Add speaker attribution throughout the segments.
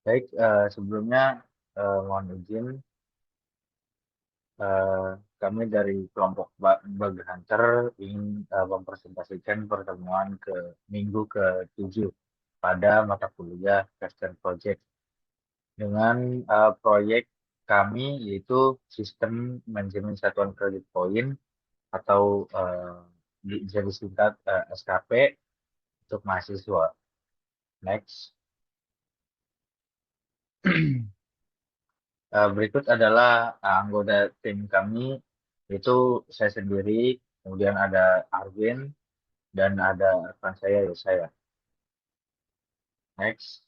Speaker 1: Baik, sebelumnya mohon izin, eh, kami dari kelompok Bug Hunter ingin mempresentasikan pertemuan ke minggu ke-7 pada mata kuliah Custom Project dengan proyek kami yaitu sistem manajemen satuan kredit poin atau bisa disingkat SKP untuk mahasiswa. Next. Berikut adalah anggota tim kami, itu saya sendiri, kemudian ada Arvin, dan ada rekan saya, ya saya. Next.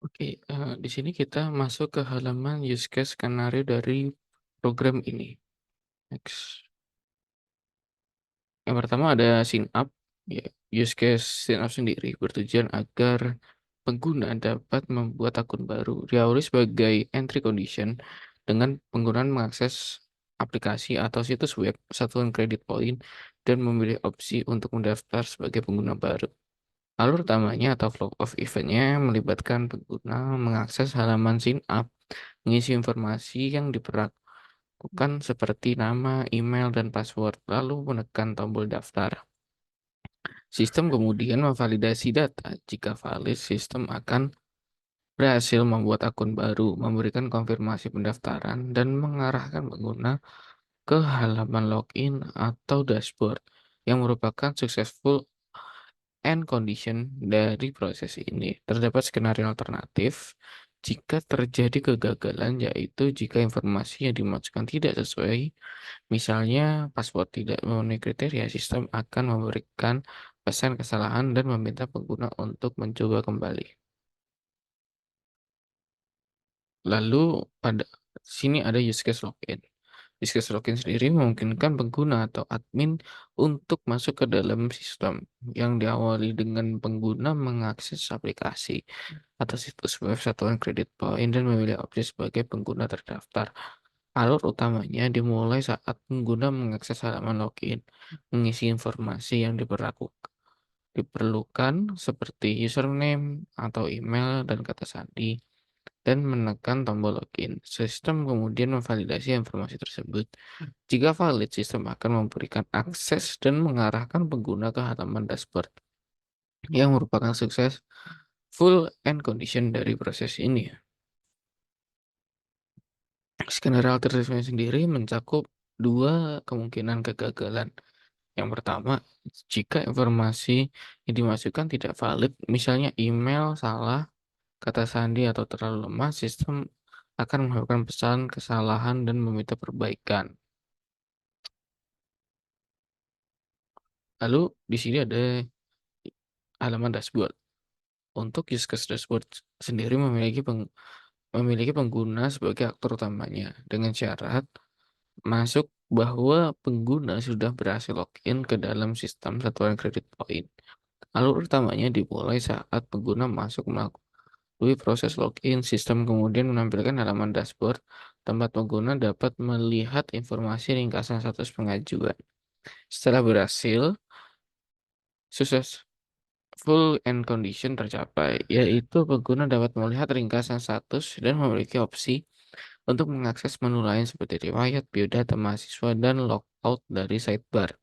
Speaker 2: Oke, di sini kita masuk ke halaman use case skenario dari program ini. Next. Yang pertama ada sign up. Ya, use case sign up sendiri bertujuan agar pengguna dapat membuat akun baru diawali sebagai entry condition dengan penggunaan mengakses aplikasi atau situs web satuan kredit poin dan memilih opsi untuk mendaftar sebagai pengguna baru. Alur utamanya atau flow of event-nya melibatkan pengguna mengakses halaman sign up, mengisi informasi yang diperlakukan seperti nama, email, dan password, lalu menekan tombol daftar. Sistem kemudian memvalidasi data. Jika valid, sistem akan berhasil membuat akun baru, memberikan konfirmasi pendaftaran, dan mengarahkan pengguna ke halaman login atau dashboard yang merupakan successful end condition dari proses ini. Terdapat skenario alternatif jika terjadi kegagalan, yaitu jika informasi yang dimasukkan tidak sesuai, misalnya password tidak memenuhi kriteria, sistem akan memberikan pesan kesalahan dan meminta pengguna untuk mencoba kembali. Lalu pada sini ada use case login. Use case login sendiri memungkinkan pengguna atau admin untuk masuk ke dalam sistem yang diawali dengan pengguna mengakses aplikasi atau situs web satuan kredit poin dan memilih opsi sebagai pengguna terdaftar. Alur utamanya dimulai saat pengguna mengakses halaman login, mengisi informasi yang diperlukan seperti username atau email dan kata sandi, dan menekan tombol login. Sistem kemudian memvalidasi informasi tersebut. Jika valid, sistem akan memberikan akses dan mengarahkan pengguna ke halaman dashboard yang merupakan sukses full end condition dari proses ini. Skenario alternatifnya sendiri mencakup dua kemungkinan kegagalan. Yang pertama, jika informasi yang dimasukkan tidak valid, misalnya email salah, kata sandi, atau terlalu lemah, sistem akan melakukan pesan kesalahan dan meminta perbaikan. Lalu di sini ada halaman dashboard. Untuk use case dashboard sendiri memiliki pengguna sebagai aktor utamanya dengan syarat masuk bahwa pengguna sudah berhasil login ke dalam sistem satuan kredit poin. Alur utamanya dimulai saat pengguna masuk melalui proses login, sistem kemudian menampilkan halaman dashboard tempat pengguna dapat melihat informasi ringkasan status pengajuan. Setelah berhasil, sukses full end condition tercapai, yaitu pengguna dapat melihat ringkasan status dan memiliki opsi untuk mengakses menu lain seperti riwayat, biodata mahasiswa, dan logout dari sidebar.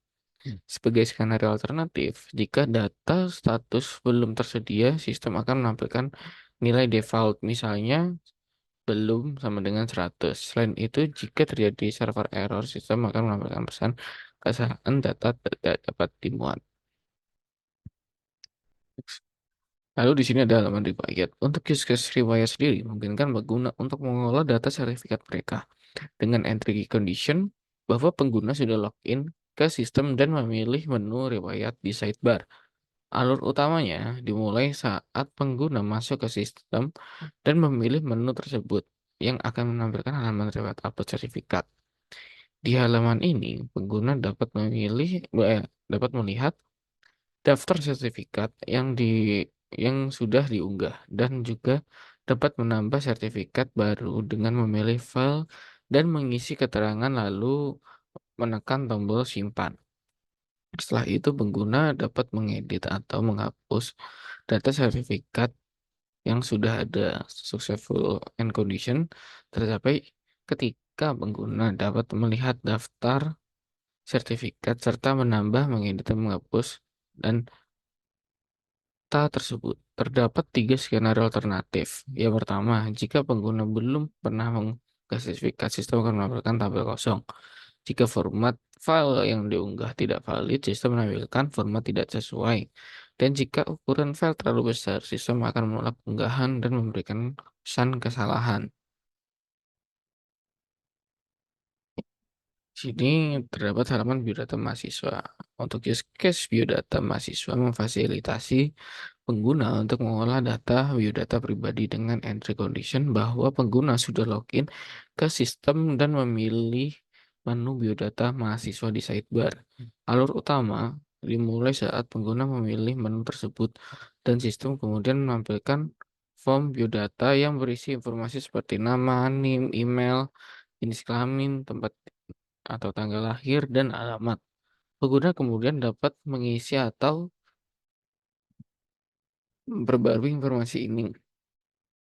Speaker 2: Sebagai skenario alternatif, jika data status belum tersedia, sistem akan menampilkan nilai default, misalnya belum sama dengan 100. Selain itu, jika terjadi server error, sistem akan menampilkan pesan kesalahan data tidak dapat dimuat. Lalu di sini ada halaman riwayat. Untuk use case riwayat sendiri, memungkinkan pengguna untuk mengolah data sertifikat mereka dengan entry condition bahwa pengguna sudah login ke sistem dan memilih menu riwayat di sidebar. Alur utamanya dimulai saat pengguna masuk ke sistem dan memilih menu tersebut yang akan menampilkan halaman riwayat upload sertifikat. Di halaman ini, pengguna dapat melihat daftar sertifikat yang sudah diunggah dan juga dapat menambah sertifikat baru dengan memilih file dan mengisi keterangan lalu menekan tombol simpan. Setelah itu pengguna dapat mengedit atau menghapus data sertifikat yang sudah ada successful end condition tercapai ketika pengguna dapat melihat daftar sertifikat serta menambah, mengedit, dan menghapus dan data tersebut. Terdapat tiga skenario alternatif. Yang pertama, jika pengguna belum pernah mengunggah sertifikat, sistem akan menampilkan tabel kosong. Jika format file yang diunggah tidak valid, sistem menampilkan format tidak sesuai. Dan jika ukuran file terlalu besar, sistem akan menolak unggahan dan memberikan pesan kesalahan. Sini terdapat halaman biodata mahasiswa. Untuk use case biodata mahasiswa memfasilitasi pengguna untuk mengolah data biodata pribadi dengan entry condition bahwa pengguna sudah login ke sistem dan memilih menu biodata mahasiswa di sidebar. Alur utama dimulai saat pengguna memilih menu tersebut dan sistem kemudian menampilkan form biodata yang berisi informasi seperti nama, NIM, email, jenis kelamin, tempat atau tanggal lahir, dan alamat. Pengguna kemudian dapat mengisi atau memperbarui informasi ini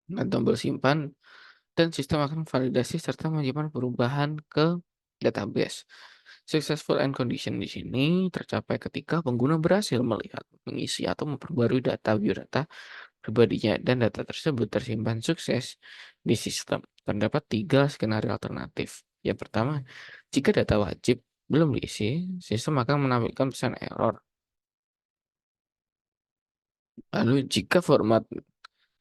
Speaker 2: dengan tombol simpan dan sistem akan validasi serta menyimpan perubahan ke database. Successful end condition di sini tercapai ketika pengguna berhasil melihat, mengisi atau memperbarui data biodata pribadinya dan data tersebut tersimpan sukses di sistem. Terdapat tiga skenario alternatif. Yang pertama, jika data wajib belum diisi, sistem akan menampilkan pesan error. Lalu jika format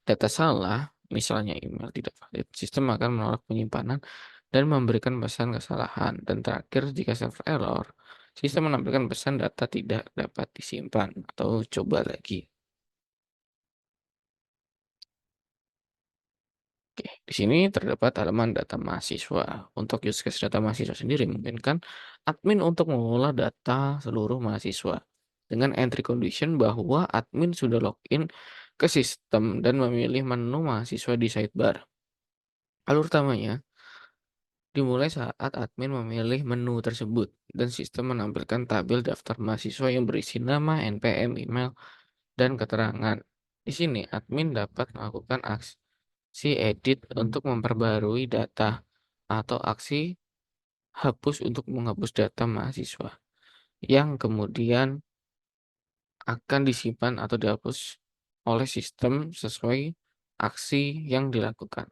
Speaker 2: data salah, misalnya email tidak valid, sistem akan menolak penyimpanan dan memberikan pesan kesalahan. Dan terakhir, jika server error, sistem menampilkan pesan data tidak dapat disimpan atau coba lagi. Oke, di sini terdapat halaman data mahasiswa. Untuk use case data mahasiswa sendiri, memungkinkan admin untuk mengolah data seluruh mahasiswa dengan entry condition bahwa admin sudah login ke sistem dan memilih menu mahasiswa di sidebar. Alur utamanya dimulai saat admin memilih menu tersebut dan sistem menampilkan tabel daftar mahasiswa yang berisi nama, NPM, email, dan keterangan. Di sini admin dapat melakukan aksi edit untuk memperbarui data atau aksi hapus untuk menghapus data mahasiswa yang kemudian akan disimpan atau dihapus oleh sistem sesuai aksi yang dilakukan.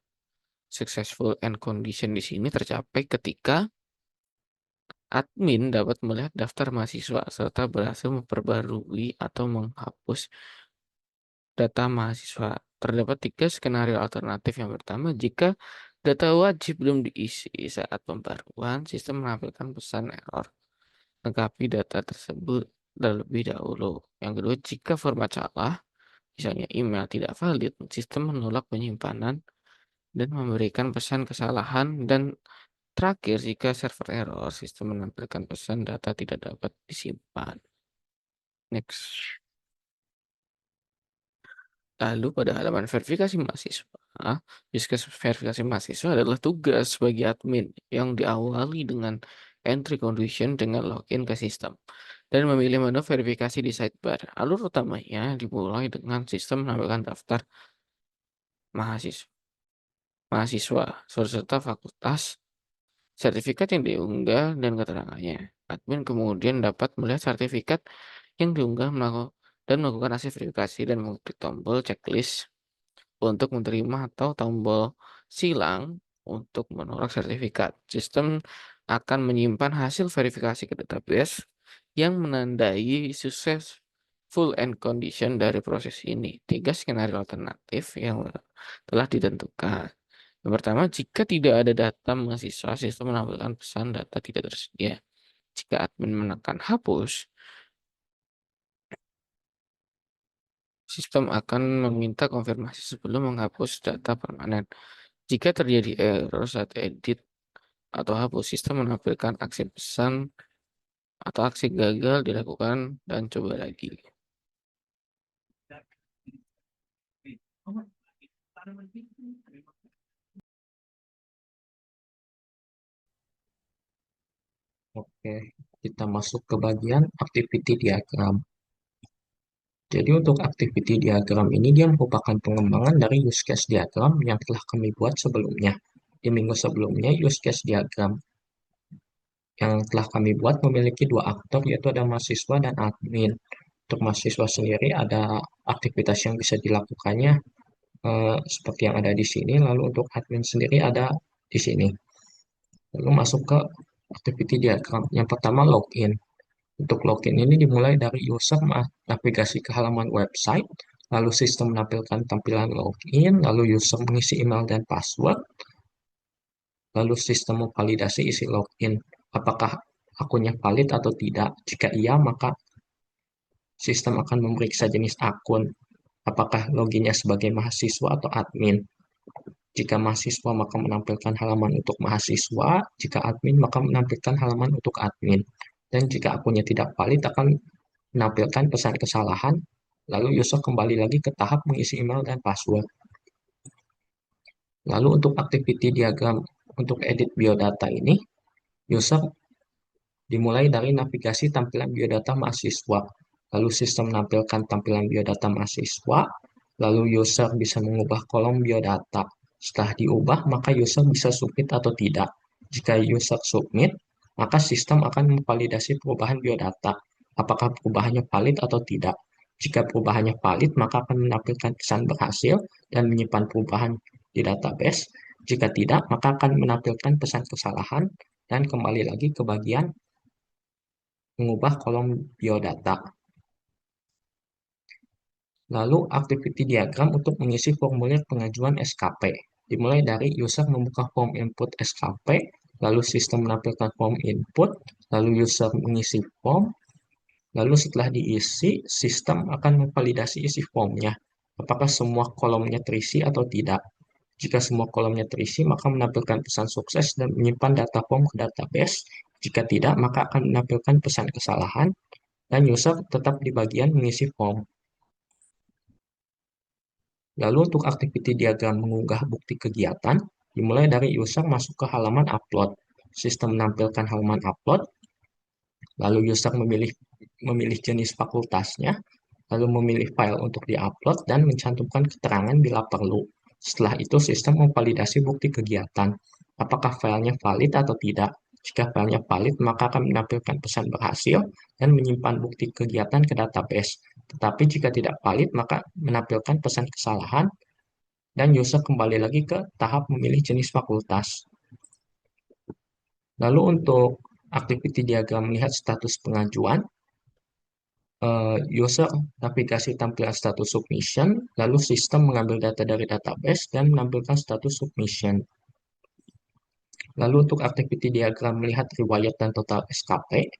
Speaker 2: Successful end condition di sini tercapai ketika admin dapat melihat daftar mahasiswa serta berhasil memperbarui atau menghapus data mahasiswa. Terdapat tiga skenario alternatif. Yang pertama, jika data wajib belum diisi saat pembaruan, sistem menampilkan pesan error. Lengkapi data tersebut terlebih dahulu. Yang kedua, jika format salah, misalnya email tidak valid, sistem menolak penyimpanan dan memberikan pesan kesalahan. Dan terakhir, jika server error, sistem menampilkan pesan data tidak dapat disimpan. Next. Lalu pada halaman verifikasi mahasiswa, use case verifikasi mahasiswa adalah tugas bagi admin yang diawali dengan entry condition dengan login ke sistem dan memilih menu verifikasi di sidebar. Alur utamanya dimulai dengan sistem menampilkan daftar mahasiswa, serta fakultas, sertifikat yang diunggah, dan keterangannya. Admin kemudian dapat melihat sertifikat yang diunggah dan melakukan aksi verifikasi dan mengklik tombol checklist untuk menerima atau tombol silang untuk menolak sertifikat. Sistem akan menyimpan hasil verifikasi ke database yang menandai sukses full end condition dari proses ini. Tiga skenario alternatif yang telah ditentukan. Yang pertama, jika tidak ada data mahasiswa, sistem menampilkan pesan data tidak tersedia. Jika admin menekan hapus, sistem akan meminta konfirmasi sebelum menghapus data permanen. Jika terjadi error saat edit atau hapus, sistem menampilkan aksi pesan atau aksi gagal dilakukan dan coba lagi.
Speaker 3: Oke, kita masuk ke bagian activity diagram. Jadi untuk activity diagram ini dia merupakan pengembangan dari use case diagram yang telah kami buat sebelumnya. Di minggu sebelumnya, use case diagram yang telah kami buat memiliki dua aktor, yaitu ada mahasiswa dan admin. Untuk mahasiswa sendiri ada aktivitas yang bisa dilakukannya seperti yang ada di sini. Lalu untuk admin sendiri ada di sini. Lalu masuk ke activity diagram. Yang pertama login. Untuk login ini dimulai dari user navigasi ke halaman website, lalu sistem menampilkan tampilan login, lalu user mengisi email dan password, lalu sistem memvalidasi isi login. Apakah akunnya valid atau tidak? Jika iya, maka sistem akan memeriksa jenis akun. Apakah loginnya sebagai mahasiswa atau admin? Jika mahasiswa, maka menampilkan halaman untuk mahasiswa. Jika admin, maka menampilkan halaman untuk admin. Dan jika akunnya tidak valid, akan menampilkan pesan kesalahan. Lalu user kembali lagi ke tahap mengisi email dan password. Lalu untuk activity diagram untuk edit biodata ini, user dimulai dari navigasi tampilan biodata mahasiswa. Lalu sistem menampilkan tampilan biodata mahasiswa. Lalu user bisa mengubah kolom biodata. Setelah diubah, maka user bisa submit atau tidak. Jika user submit, maka sistem akan memvalidasi perubahan biodata. Apakah perubahannya valid atau tidak. Jika perubahannya valid, maka akan menampilkan pesan berhasil dan menyimpan perubahan di database. Jika tidak, maka akan menampilkan pesan kesalahan dan kembali lagi ke bagian mengubah kolom biodata. Lalu activity diagram untuk mengisi formulir pengajuan SKP. Dimulai dari user membuka form input SKP, lalu sistem menampilkan form input, lalu user mengisi form, lalu setelah diisi, sistem akan memvalidasi isi formnya. Apakah semua kolomnya terisi atau tidak. Jika semua kolomnya terisi, maka menampilkan pesan sukses dan menyimpan data form ke database. Jika tidak, maka akan menampilkan pesan kesalahan dan user tetap di bagian mengisi form. Lalu untuk activity diagram mengunggah bukti kegiatan, dimulai dari user masuk ke halaman upload. Sistem menampilkan halaman upload, lalu user memilih jenis fakultasnya, lalu memilih file untuk diupload dan mencantumkan keterangan bila perlu. Setelah itu sistem memvalidasi bukti kegiatan. Apakah filenya valid atau tidak? Jika filenya valid, maka akan menampilkan pesan berhasil dan menyimpan bukti kegiatan ke database. Tetapi jika tidak valid, maka menampilkan pesan kesalahan dan user kembali lagi ke tahap memilih jenis fakultas. Lalu untuk activity diagram melihat status pengajuan, user navigasi tampilan status submission, lalu sistem mengambil data dari database dan menampilkan status submission. Lalu untuk activity diagram melihat riwayat dan total SKP,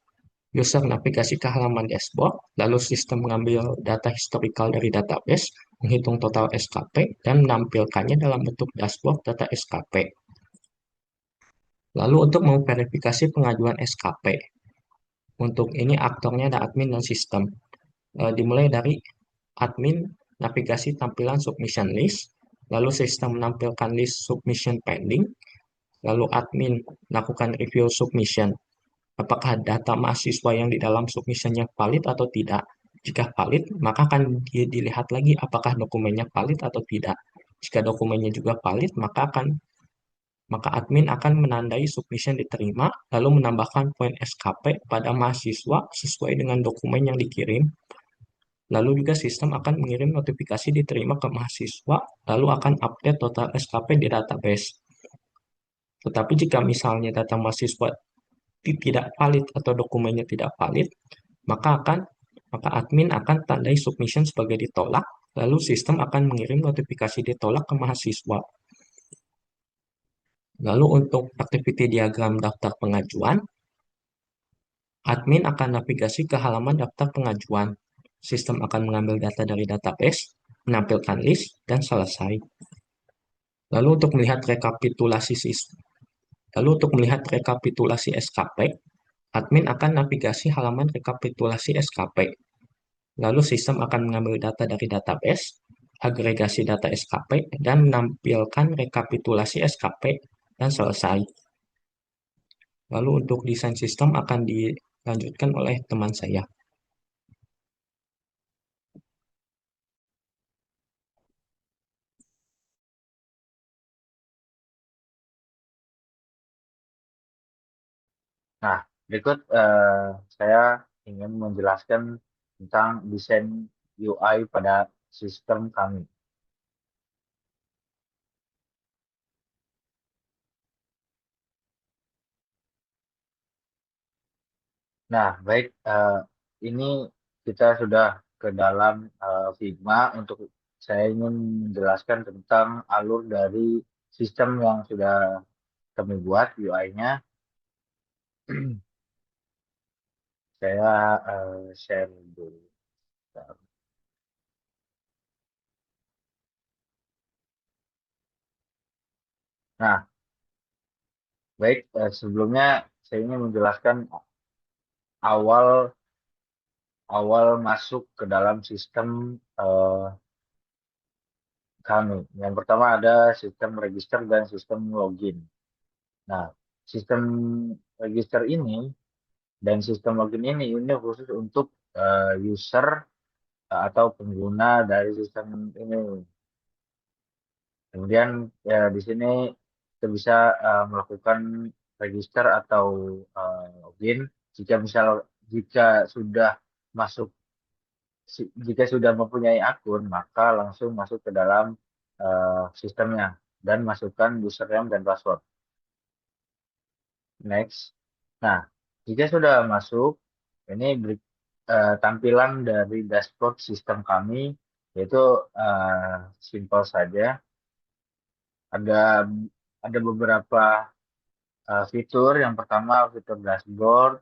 Speaker 3: user navigasi ke halaman dashboard, lalu sistem mengambil data historical dari database, menghitung total SKP, dan menampilkannya dalam bentuk dashboard data SKP. Lalu untuk memverifikasi pengajuan SKP, untuk ini aktornya ada admin dan sistem. Dimulai dari admin navigasi tampilan submission list, lalu sistem menampilkan list submission pending, lalu admin lakukan review submission. Apakah data mahasiswa yang di dalam submissionnya valid atau tidak? Jika valid, maka akan dilihat lagi apakah dokumennya valid atau tidak. Jika dokumennya juga valid, maka admin akan menandai submission diterima, lalu menambahkan poin SKP pada mahasiswa sesuai dengan dokumen yang dikirim. Lalu juga sistem akan mengirim notifikasi diterima ke mahasiswa, lalu akan update total SKP di database. Tetapi jika misalnya data mahasiswa tidak valid atau dokumennya tidak valid, maka admin akan tandai submission sebagai ditolak, lalu sistem akan mengirim notifikasi ditolak ke mahasiswa. Lalu untuk activity diagram daftar pengajuan, admin akan navigasi ke halaman daftar pengajuan. Sistem akan mengambil data dari database, menampilkan list, dan selesai. Lalu untuk melihat rekapitulasi SKP, admin akan navigasi halaman rekapitulasi SKP. Lalu sistem akan mengambil data dari database, agregasi data SKP, dan menampilkan rekapitulasi SKP, dan selesai. Lalu untuk desain sistem akan dilanjutkan oleh teman saya.
Speaker 1: Nah, berikut saya ingin menjelaskan tentang desain UI pada sistem kami. Nah, baik, ini kita sudah ke dalam Figma untuk saya ingin menjelaskan tentang alur dari sistem yang sudah kami buat UI-nya. Saya share dulu. Nah, baik, sebelumnya saya ingin menjelaskan awal awal masuk ke dalam sistem kami. Yang pertama ada sistem register dan sistem login. Nah, sistem register ini dan sistem login ini khusus untuk user atau pengguna dari sistem ini. Kemudian ya, di sini kita bisa melakukan register atau login jika sudah masuk jika sudah mempunyai akun maka langsung masuk ke dalam sistemnya dan masukkan username dan password. Next. Nah, jika sudah masuk, ini tampilan dari dashboard sistem kami yaitu simpel saja. Ada ada beberapa fitur. Yang pertama fitur dashboard,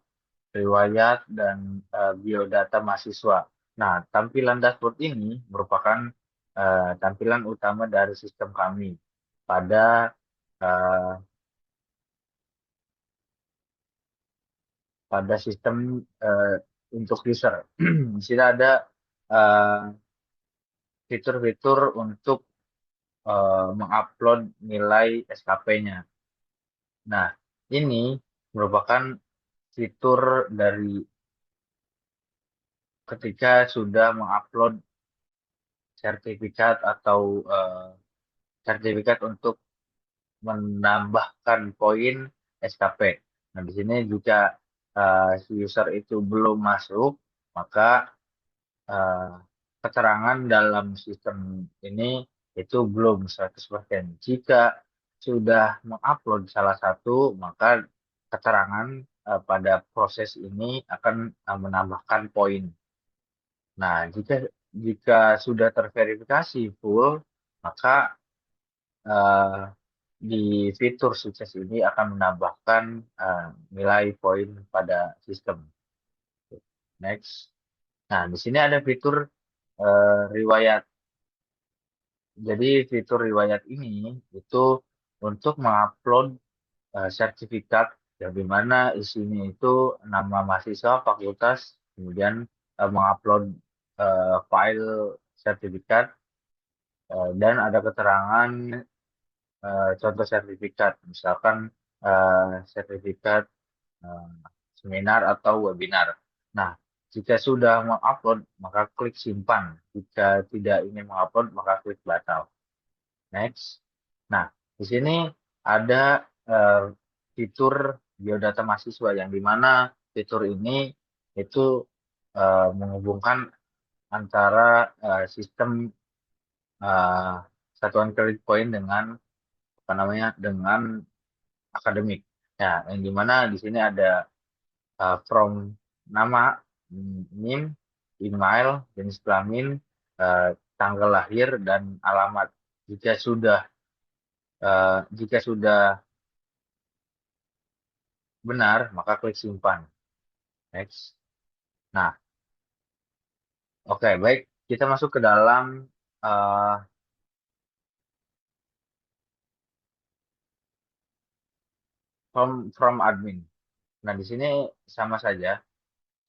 Speaker 1: riwayat, dan biodata mahasiswa. Nah, tampilan dashboard ini merupakan tampilan utama dari sistem kami pada uh, pada sistem untuk user. Di sini ada fitur-fitur untuk mengupload nilai SKP-nya. Nah, ini merupakan fitur dari ketika sudah mengupload sertifikat atau sertifikat untuk menambahkan poin SKP. Nah, di sini jika si user itu belum masuk, maka keterangan dalam sistem ini itu belum 100%. Jika sudah mengupload salah satu, maka keterangan pada proses ini akan menambahkan poin. Nah, jika sudah terverifikasi full, maka eh, di fitur sukses ini akan menambahkan nilai poin pada sistem. Next. Nah, di sini ada fitur riwayat. Jadi fitur riwayat ini itu untuk mengupload sertifikat yang dimana isinya itu nama mahasiswa, fakultas, kemudian mengupload file sertifikat dan ada keterangan contoh sertifikat, misalkan sertifikat eh, seminar atau webinar. Nah, jika sudah mengupload, maka klik simpan. Jika tidak ingin mengupload, maka klik batal. Next. Nah, di sini ada fitur biodata mahasiswa yang dimana fitur ini itu menghubungkan antara sistem eh, satuan kredit poin dengan apa namanya dengan akademik. Ya, yang dimana di sini ada from nama, NIM, email, jenis kelamin, tanggal lahir, dan alamat. Jika sudah benar, maka klik simpan. Next. Nah, oke, baik. Kita masuk ke dalam uh, from admin. Nah, di sini sama saja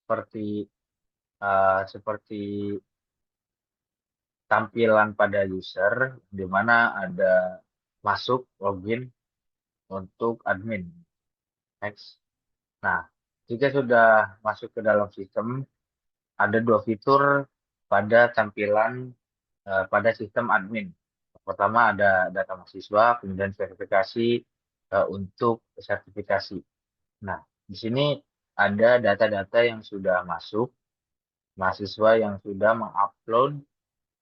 Speaker 1: seperti tampilan pada user, di mana ada masuk login untuk admin. Next. Nah, jika sudah masuk ke dalam sistem, ada dua fitur pada tampilan pada sistem admin. Pertama ada data mahasiswa, kemudian verifikasi untuk sertifikasi. Nah, Di sini ada data-data yang sudah masuk, mahasiswa yang sudah mengupload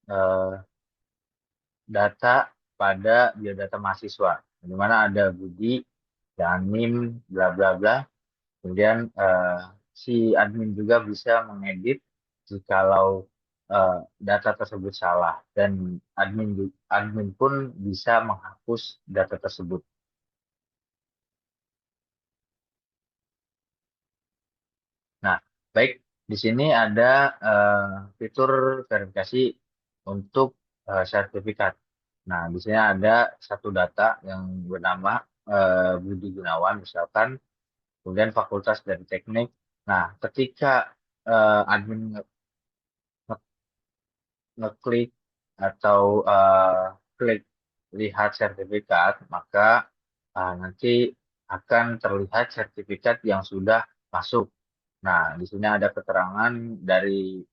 Speaker 1: eh, data pada biodata mahasiswa, di mana ada Budi, dan NIM, bla bla bla. Kemudian si admin juga bisa mengedit jikalau data tersebut salah, dan admin pun bisa menghapus data tersebut. Nah, baik, di sini ada fitur verifikasi untuk sertifikat. Nah, di sini ada satu data yang bernama Budi Gunawan misalkan, kemudian fakultas dari teknik. Nah, ketika admin ngeklik atau klik lihat sertifikat, maka nanti akan terlihat sertifikat yang sudah masuk. Nah, di sini ada keterangan dari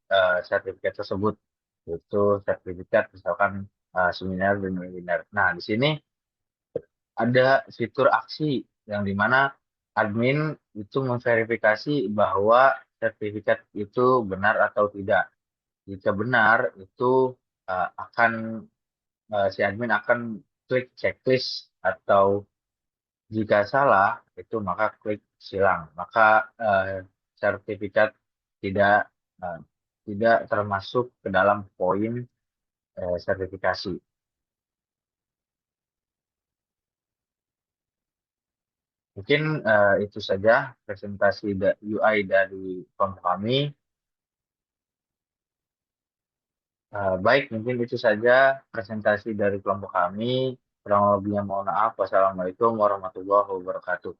Speaker 1: sertifikat tersebut, yaitu sertifikat misalkan seminar dan webinar. Nah, di sini ada fitur aksi yang dimana admin itu memverifikasi bahwa sertifikat itu benar atau tidak. Jika benar, itu akan si admin akan klik checklist, atau jika salah, itu maka klik silang. Maka eh, sertifikat tidak eh, tidak termasuk ke dalam poin sertifikasi. Mungkin itu saja presentasi UI dari kelompok kami. Baik, mungkin itu saja presentasi dari kelompok kami. Kurang lebihnya mohon maaf. Wassalamualaikum warahmatullahi wabarakatuh.